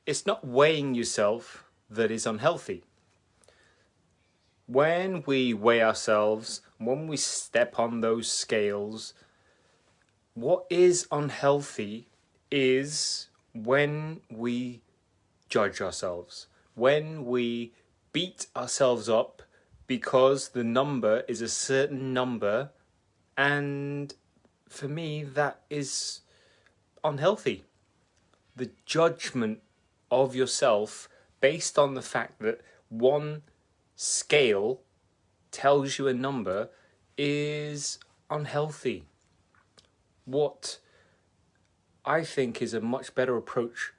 it's not weighing yourself that is unhealthy. When we weigh ourselves, when we step on those scales, what is unhealthy is when we judge ourselves, when we beat ourselves up because the number is a certain number, and for me that is unhealthy. The judgment of yourself based on the fact that one scale tells you a number is unhealthy. What I think is a much better approach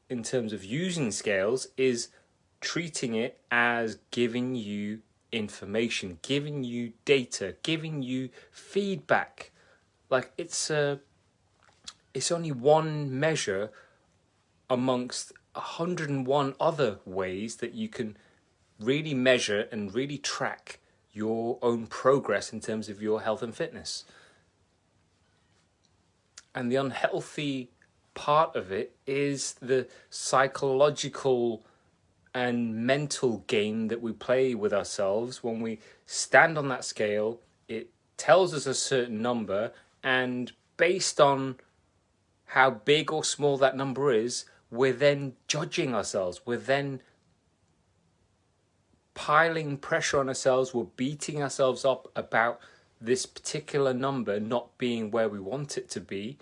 in terms of using scales is treating it as giving you information, giving you data, giving you feedback. Like it's only one measure amongst 101 other ways that you can really measure and really track your own progress in terms of your health and fitness. And the unhealthy part of it is the psychological and mental game that we play with ourselves. When we stand on that scale, it tells us a certain number, and based on how big or small that number is, we're then judging ourselves. We're then piling pressure on ourselves. We're beating ourselves up about this particular number not being where we want it to be.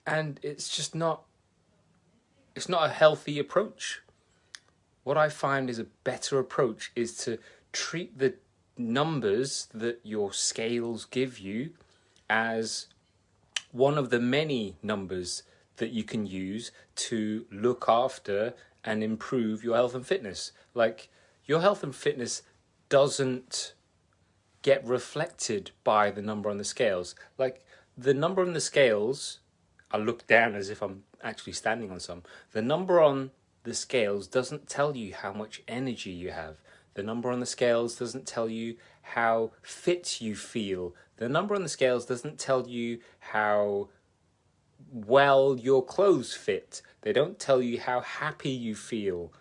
And it's just not a healthy approach. What I find is a better approach is to treat the numbers that your scales give you as one of the many numbers that you can use to look after and improve your health and fitness. Like, your health and fitness doesn't get reflected by the number on the scales. Like, the number on the scales, I look down as if I'm actually standing on some. The number on the scales doesn't tell you how much energy you have. The number on the scales doesn't tell you how fit you feel. The number on the scales doesn't tell you how well your clothes fit. They don't tell you how happy you feel,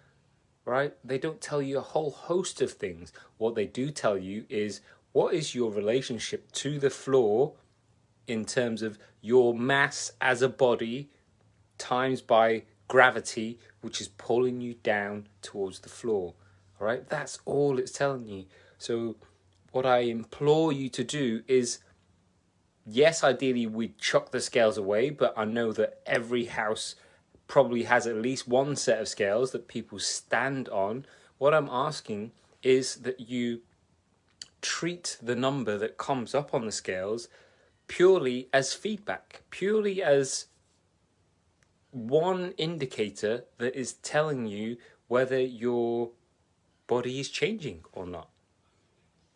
right? They don't tell you a whole host of things. What they do tell you is what is your relationship to the floor in terms of your mass as a body times by gravity, which is pulling you down towards the floor. All right, that's all it's telling you. So what I implore you to do is, yes, ideally we chuck the scales away, but I know that every house probably has at least one set of scales that people stand on. What I'm asking is that you treat the number that comes up on the scales purely as feedback, purely as one indicator that is telling you whether your body is changing or not.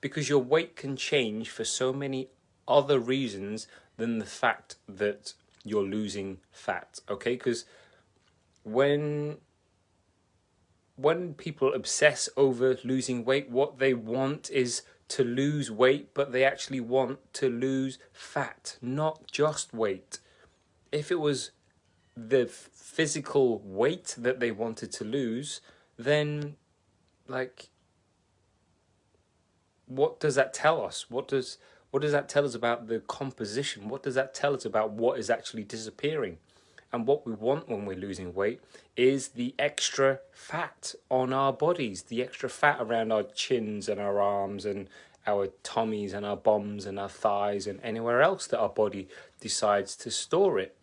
Because your weight can change for so many other reasons than the fact that you're losing fat, okay? Because when people obsess over losing weight, what they want is to lose weight, but they actually want to lose fat, not just weight. If it was the physical weight that they wanted to lose, then like, what does that tell us? What does that tell us about the composition? What does that tell us about what is actually disappearing? And what we want when we're losing weight is the extra fat on our bodies, the extra fat around our chins and our arms and our tummies and our bums and our thighs and anywhere else that our body decides to store it.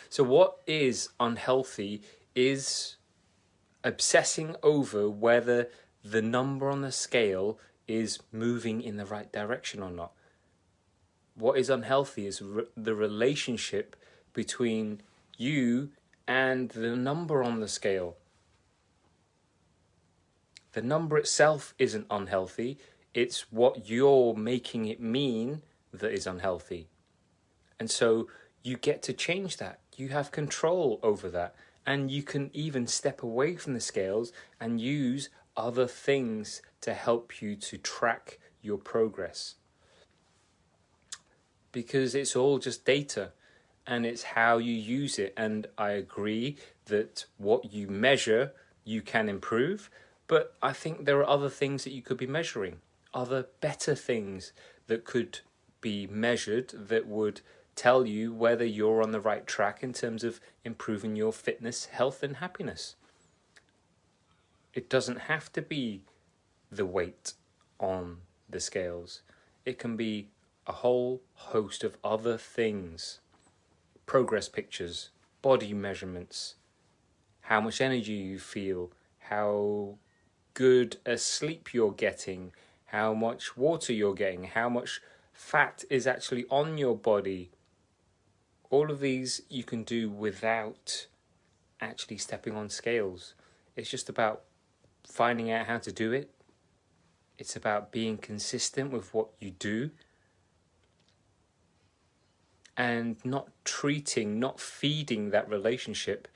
So what is unhealthy is obsessing over whether the number on the scale is moving in the right direction or not. What is unhealthy is the relationship between you and the number on the scale. The number itself isn't unhealthy, it's what you're making it mean that is unhealthy. And so you get to change that. You have control over that. And you can even step away from the scales and use other things to help you to track your progress. Because it's all just data. and it's how you use it. And I agree that what you measure, you can improve, but I think there are other things that you could be measuring, other better things that could be measured that would tell you whether you're on the right track in terms of improving your fitness, health, and happiness. It doesn't have to be the weight on the scales. It can be a whole host of other things. Progress pictures, body measurements, how much energy you feel, how good a sleep you're getting, how much water you're getting, how much fat is actually on your body. All of these you can do without actually stepping on scales. It's just about finding out how to do it. It's about being consistent with what you do and not feeding that relationship,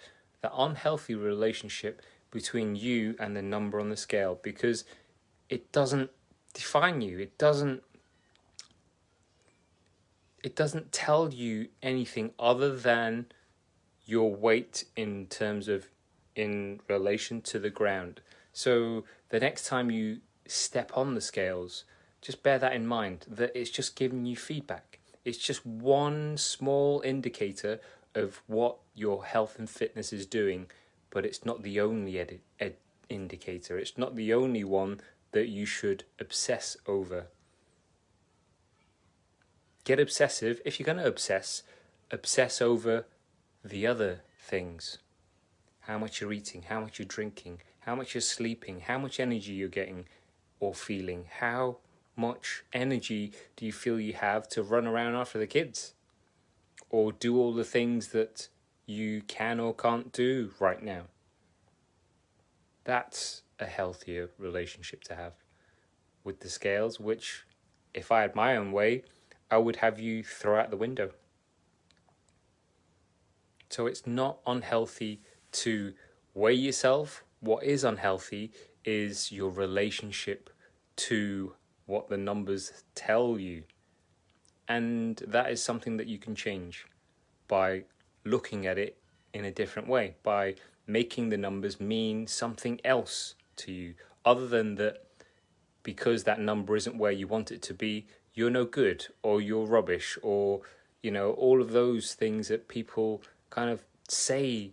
that unhealthy relationship between you and the number on the scale, because it doesn't define you. It doesn't tell you anything other than your weight in relation to the ground. So the next time you step on the scales, just bear that in mind, that it's just giving you feedback. It's just one small indicator of what your health and fitness is doing, but it's not the only indicator. It's not the only one that you should obsess over. Get obsessive. If you're going to obsess over the other things. How much you're eating, how much you're drinking, how much you're sleeping, how much energy you're getting or feeling, how much energy do you feel you have to run around after the kids or do all the things that you can or can't do right now. That's a healthier relationship to have with the scales, which, if I had my own way, I would have you throw out the window. So it's not unhealthy to weigh yourself. What is unhealthy is your relationship to what the numbers tell you. And that is something that you can change by looking at it in a different way, by making the numbers mean something else to you, other than that because that number isn't where you want it to be, you're no good, or you're rubbish, or, all of those things that people kind of say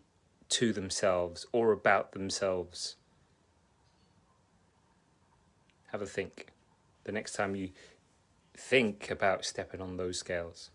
to themselves or about themselves. Have a think the next time you think about stepping on those scales.